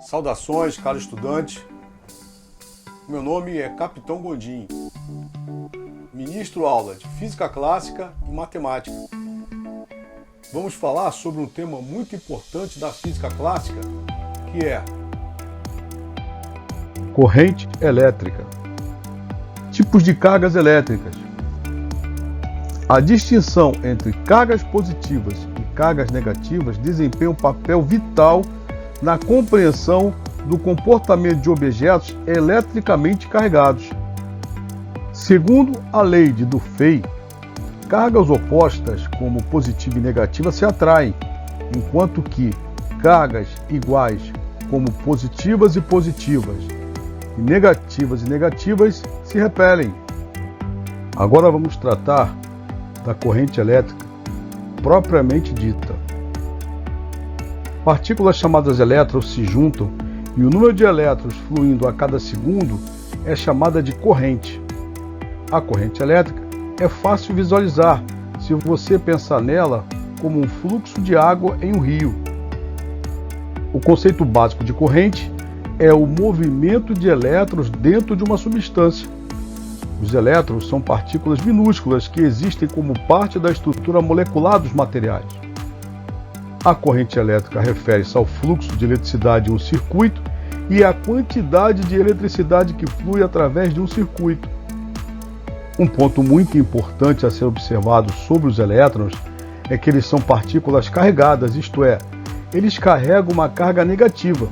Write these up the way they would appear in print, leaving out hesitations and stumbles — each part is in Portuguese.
Saudações, caro estudante. Meu nome é Capitão Gondim. Ministro aula de Física Clássica e Matemática. Vamos falar sobre um tema muito importante da Física Clássica, que é corrente elétrica. Tipos de cargas elétricas. A distinção entre cargas positivas e cargas negativas desempenha um papel vital na compreensão do comportamento de objetos eletricamente carregados. Segundo a lei de Dufay, cargas opostas, como positiva e negativa, se atraem, enquanto que cargas iguais, como positivas e positivas, e negativas, se repelem. Agora vamos tratar da corrente elétrica propriamente dita. Partículas chamadas elétrons se juntam e o número de elétrons fluindo a cada segundo é chamada de corrente. A corrente elétrica é fácil visualizar se você pensar nela como um fluxo de água em um rio. O conceito básico de corrente é o movimento de elétrons dentro de uma substância. Os elétrons são partículas minúsculas que existem como parte da estrutura molecular dos materiais. A corrente elétrica refere-se ao fluxo de eletricidade em um circuito e à quantidade de eletricidade que flui através de um circuito. Um ponto muito importante a ser observado sobre os elétrons é que eles são partículas carregadas, isto é, eles carregam uma carga negativa.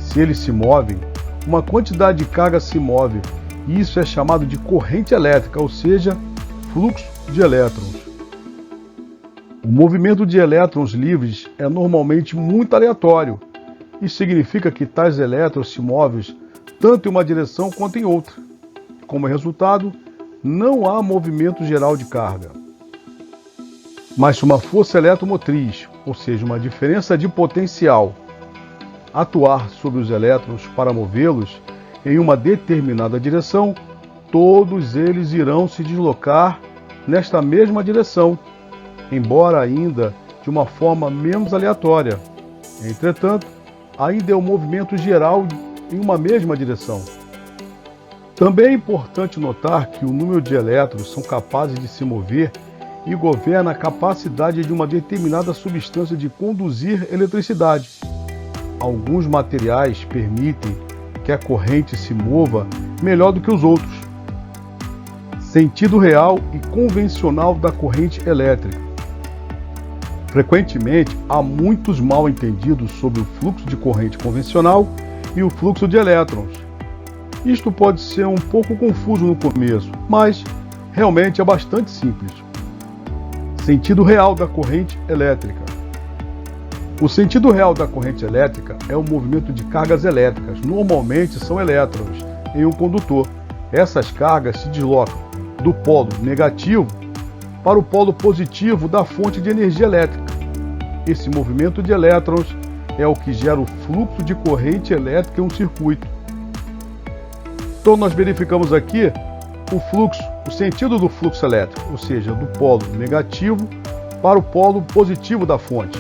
Se eles se movem, uma quantidade de carga se move, e isso é chamado de corrente elétrica, ou seja, fluxo de elétrons. O movimento de elétrons livres é normalmente muito aleatório. Isso significa que tais elétrons se movem tanto em uma direção quanto em outra. Como resultado, não há movimento geral de carga. Mas se uma força eletromotriz, ou seja, uma diferença de potencial, atuar sobre os elétrons para movê-los em uma determinada direção, todos eles irão se deslocar nesta mesma direção, embora ainda de uma forma menos aleatória. Entretanto, ainda é um movimento geral em uma mesma direção. Também é importante notar que o número de elétrons são capazes de se mover e governa a capacidade de uma determinada substância de conduzir eletricidade. Alguns materiais permitem que a corrente se mova melhor do que os outros. Sentido real e convencional da corrente elétrica. Frequentemente, há muitos mal-entendidos sobre o fluxo de corrente convencional e o fluxo de elétrons. Isto pode ser um pouco confuso no começo, mas realmente é bastante simples. Sentido real da corrente elétrica. O sentido real da corrente elétrica é o movimento de cargas elétricas, normalmente são elétrons, em um condutor. Essas cargas se deslocam do polo negativo para o polo positivo da fonte de energia elétrica. Esse movimento de elétrons é o que gera o fluxo de corrente elétrica em um circuito. Então nós verificamos aqui o sentido do fluxo elétrico, ou seja, do polo negativo para o polo positivo da fonte.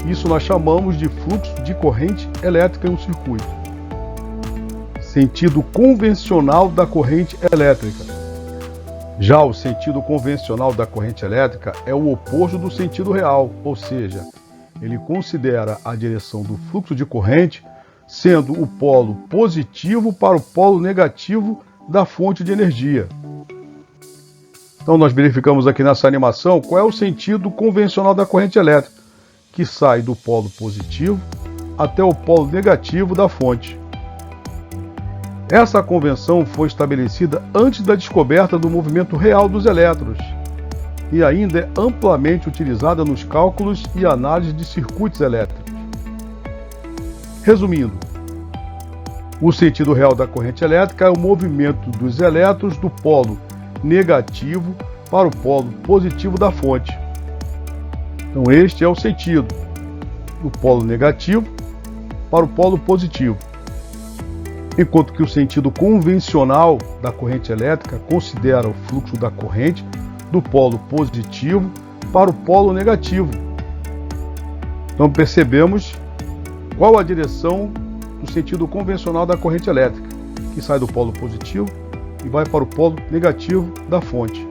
Isso nós chamamos de fluxo de corrente elétrica em um circuito. Sentido convencional da corrente elétrica. Já o sentido convencional da corrente elétrica é o oposto do sentido real, ou seja, ele considera a direção do fluxo de corrente sendo o polo positivo para o polo negativo da fonte de energia. Então nós verificamos aqui nessa animação qual é o sentido convencional da corrente elétrica, que sai do polo positivo até o polo negativo da fonte. Essa convenção foi estabelecida antes da descoberta do movimento real dos elétrons e ainda é amplamente utilizada nos cálculos e análise de circuitos elétricos. Resumindo, o sentido real da corrente elétrica é o movimento dos elétrons do polo negativo para o polo positivo da fonte. Então este é o sentido do polo negativo para o polo positivo. Enquanto que o sentido convencional da corrente elétrica considera o fluxo da corrente do polo positivo para o polo negativo. Então percebemos qual a direção do sentido convencional da corrente elétrica, que sai do polo positivo e vai para o polo negativo da fonte.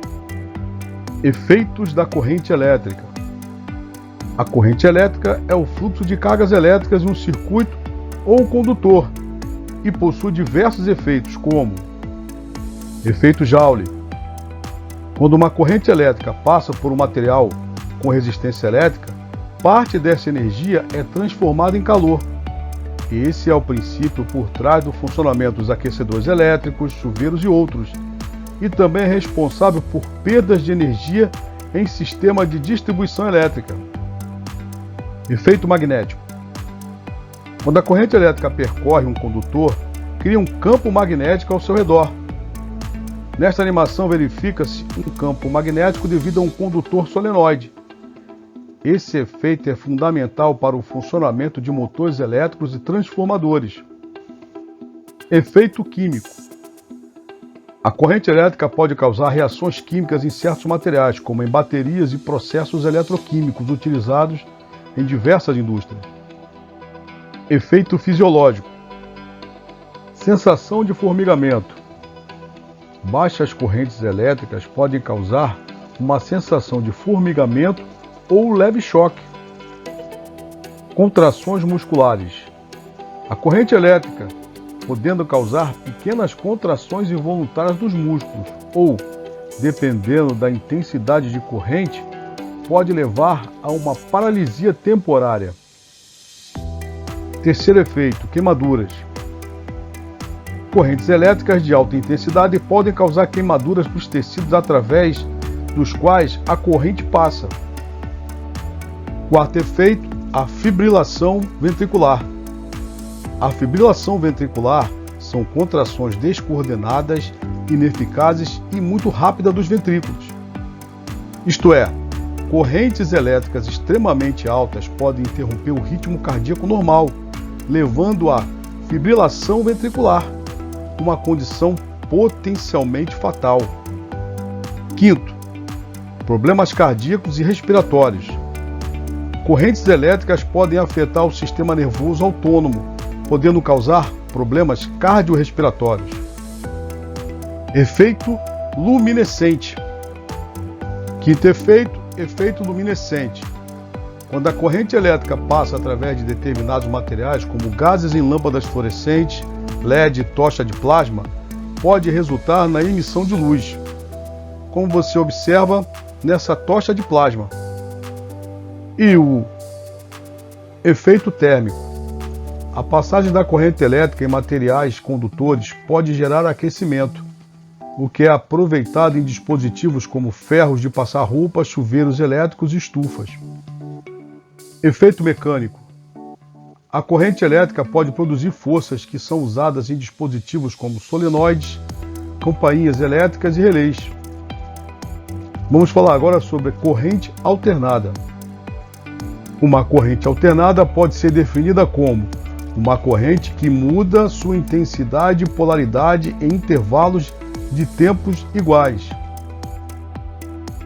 Efeitos da corrente elétrica. A corrente elétrica é o fluxo de cargas elétricas em um circuito ou condutor e possui diversos efeitos, como efeito Joule. Quando uma corrente elétrica passa por um material com resistência elétrica, parte dessa energia é transformada em calor. Esse é o princípio por trás do funcionamento dos aquecedores elétricos, chuveiros e outros, e também é responsável por perdas de energia em sistema de distribuição elétrica. Efeito magnético. Quando a corrente elétrica percorre um condutor, cria um campo magnético ao seu redor. Nesta animação verifica-se um campo magnético devido a um condutor solenoide. Esse efeito é fundamental para o funcionamento de motores elétricos e transformadores. Efeito químico. A corrente elétrica pode causar reações químicas em certos materiais, como em baterias e processos eletroquímicos utilizados em diversas indústrias. Efeito fisiológico. Sensação de formigamento. Baixas correntes elétricas podem causar uma sensação de formigamento ou leve choque. Contrações musculares. A corrente elétrica, podendo causar pequenas contrações involuntárias dos músculos ou, dependendo da intensidade de corrente, pode levar a uma paralisia temporária. Terceiro efeito, queimaduras. Correntes elétricas de alta intensidade podem causar queimaduras dos tecidos através dos quais a corrente passa. Quarto efeito, a fibrilação ventricular. A fibrilação ventricular são contrações descoordenadas, ineficazes e muito rápidas dos ventrículos. Isto é, correntes elétricas extremamente altas podem interromper o ritmo cardíaco normal, levando à fibrilação ventricular, uma condição potencialmente fatal. Quinto, problemas cardíacos e respiratórios. Correntes elétricas podem afetar o sistema nervoso autônomo, podendo causar problemas cardiorrespiratórios. Efeito luminescente. Quinto efeito, efeito luminescente. Quando a corrente elétrica passa através de determinados materiais, como gases em lâmpadas fluorescentes, LED e tocha de plasma, pode resultar na emissão de luz, como você observa nessa tocha de plasma. E o efeito térmico. A passagem da corrente elétrica em materiais condutores pode gerar aquecimento, o que é aproveitado em dispositivos como ferros de passar roupa, chuveiros elétricos e estufas. Efeito mecânico. A corrente elétrica pode produzir forças que são usadas em dispositivos como solenoides, campainhas elétricas e relés. Vamos falar agora sobre corrente alternada. Uma corrente alternada pode ser definida como uma corrente que muda sua intensidade e polaridade em intervalos de tempos iguais.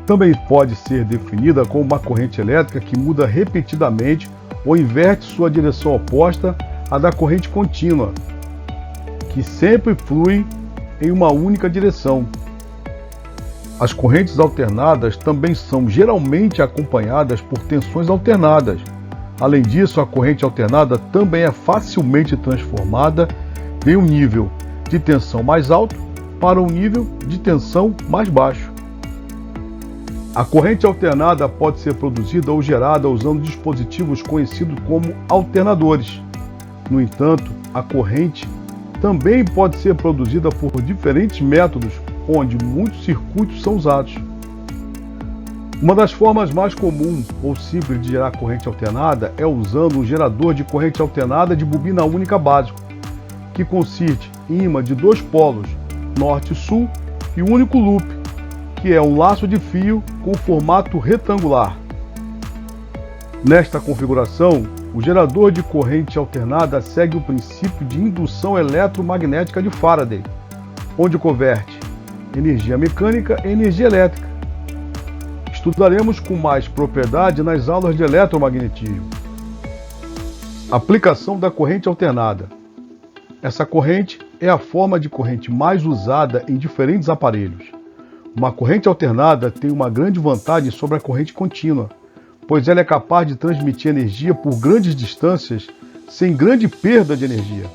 Também pode ser definida como uma corrente elétrica que muda repetidamente ou inverte sua direção oposta à da corrente contínua, que sempre flui em uma única direção. As correntes alternadas também são geralmente acompanhadas por tensões alternadas. Além disso, a corrente alternada também é facilmente transformada de um nível de tensão mais alto para um nível de tensão mais baixo. A corrente alternada pode ser produzida ou gerada usando dispositivos conhecidos como alternadores. No entanto, a corrente também pode ser produzida por diferentes métodos, onde muitos circuitos são usados. Uma das formas mais comuns ou simples de gerar corrente alternada é usando um gerador de corrente alternada de bobina única básico, que consiste em imã de dois polos, norte e sul, e um único loop, que é um laço de fio com formato retangular. Nesta configuração, o gerador de corrente alternada segue o princípio de indução eletromagnética de Faraday, onde converte energia mecânica em energia elétrica. Estudaremos com mais propriedade nas aulas de eletromagnetismo. Aplicação da corrente alternada. Essa corrente é a forma de corrente mais usada em diferentes aparelhos. Uma corrente alternada tem uma grande vantagem sobre a corrente contínua, pois ela é capaz de transmitir energia por grandes distâncias sem grande perda de energia.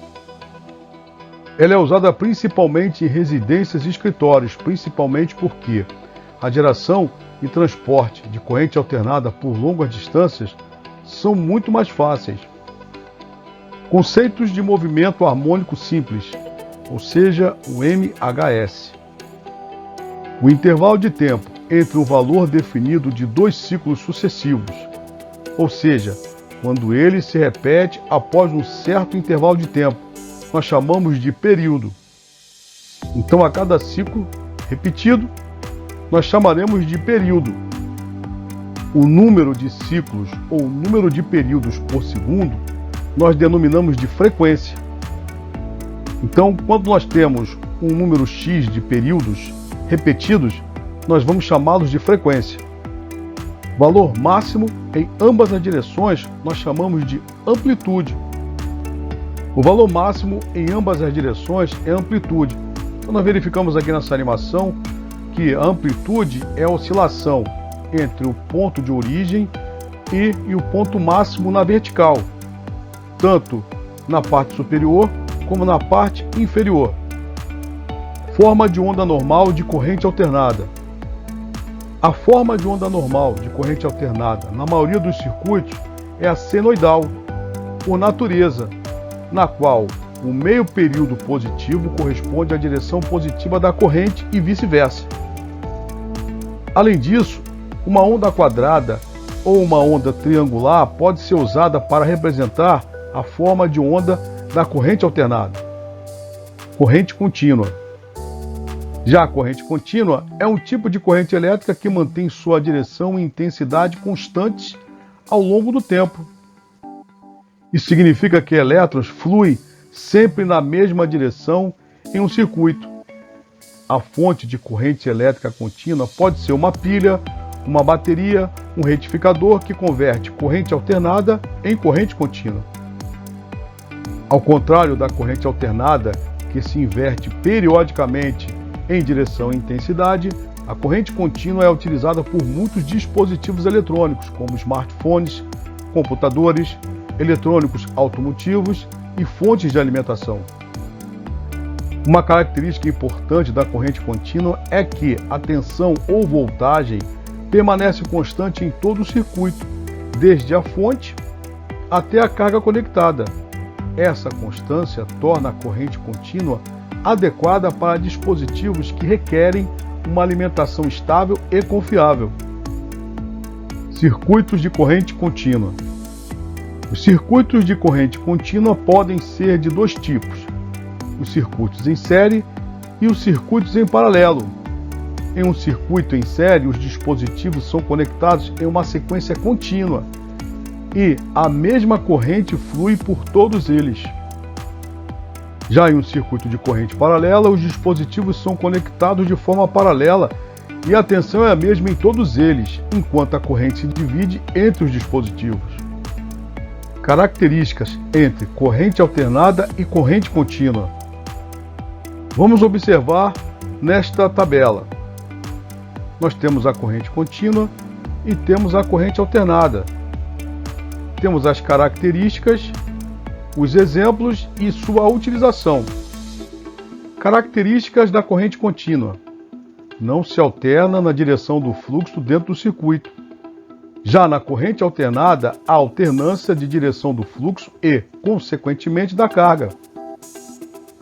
Ela é usada principalmente em residências e escritórios, principalmente porque a geração e transporte de corrente alternada por longas distâncias são muito mais fáceis. Conceitos de movimento harmônico simples, ou seja, o MHS. O intervalo de tempo entre o valor definido de dois ciclos sucessivos, ou seja, quando ele se repete após um certo intervalo de tempo, nós chamamos de período. Então, a cada ciclo repetido, nós chamaremos de período. O número de ciclos ou número de períodos por segundo, nós denominamos de frequência. Então, quando nós temos um número X de períodos repetidos, nós vamos chamá-los de frequência. Valor máximo em ambas as direções nós chamamos de amplitude. O valor máximo em ambas as direções é amplitude. Então, nós verificamos aqui nessa animação que a amplitude é a oscilação entre o ponto de origem e o ponto máximo na vertical, tanto na parte superior como na parte inferior. Forma de onda normal de corrente alternada. A forma de onda normal de corrente alternada, na maioria dos circuitos, é a senoidal, por natureza, na qual o meio período positivo corresponde à direção positiva da corrente e vice-versa. Além disso, uma onda quadrada ou uma onda triangular pode ser usada para representar a forma de onda da corrente alternada. Corrente contínua. Já a corrente contínua é um tipo de corrente elétrica que mantém sua direção e intensidade constantes ao longo do tempo. Isso significa que elétrons fluem sempre na mesma direção em um circuito. A fonte de corrente elétrica contínua pode ser uma pilha, uma bateria, um retificador que converte corrente alternada em corrente contínua. Ao contrário da corrente alternada, que se inverte periodicamente em direção e intensidade, a corrente contínua é utilizada por muitos dispositivos eletrônicos, como smartphones, computadores, eletrônicos automotivos e fontes de alimentação. Uma característica importante da corrente contínua é que a tensão ou voltagem permanece constante em todo o circuito, desde a fonte até a carga conectada. Essa constância torna a corrente contínua adequada para dispositivos que requerem uma alimentação estável e confiável. Circuitos de corrente contínua. Os circuitos de corrente contínua podem ser de dois tipos: os circuitos em série e os circuitos em paralelo. Em um circuito em série, os dispositivos são conectados em uma sequência contínua e a mesma corrente flui por todos eles. Já em um circuito de corrente paralela, os dispositivos são conectados de forma paralela e a tensão é a mesma em todos eles, enquanto a corrente se divide entre os dispositivos. Características entre corrente alternada e corrente contínua. Vamos observar nesta tabela. Nós temos a corrente contínua e temos a corrente alternada. Temos as características, os exemplos e sua utilização. Características da corrente contínua. Não se alterna na direção do fluxo dentro do circuito. Já na corrente alternada, há alternância de direção do fluxo e, consequentemente, da carga.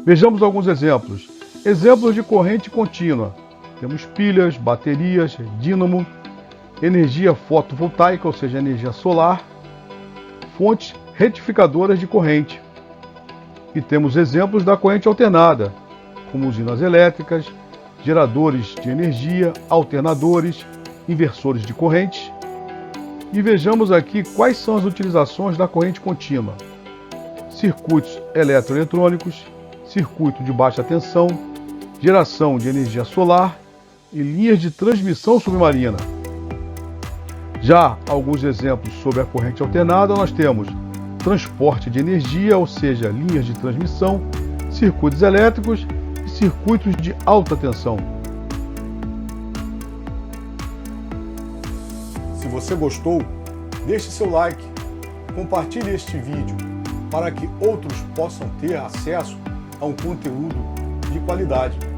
Vejamos alguns exemplos. Exemplos de corrente contínua. Temos pilhas, baterias, dínamo, energia fotovoltaica, ou seja, energia solar, fontes retificadoras de corrente. E temos exemplos da corrente alternada, como usinas elétricas, geradores de energia, alternadores, inversores de corrente. E vejamos aqui quais são as utilizações da corrente contínua. Circuitos eletroeletrônicos, circuito de baixa tensão, geração de energia solar e linhas de transmissão submarina. Já alguns exemplos sobre a corrente alternada, nós temos transporte de energia, ou seja, linhas de transmissão, circuitos elétricos e circuitos de alta tensão. Se você gostou, deixe seu like, compartilhe este vídeo para que outros possam ter acesso a um conteúdo de qualidade.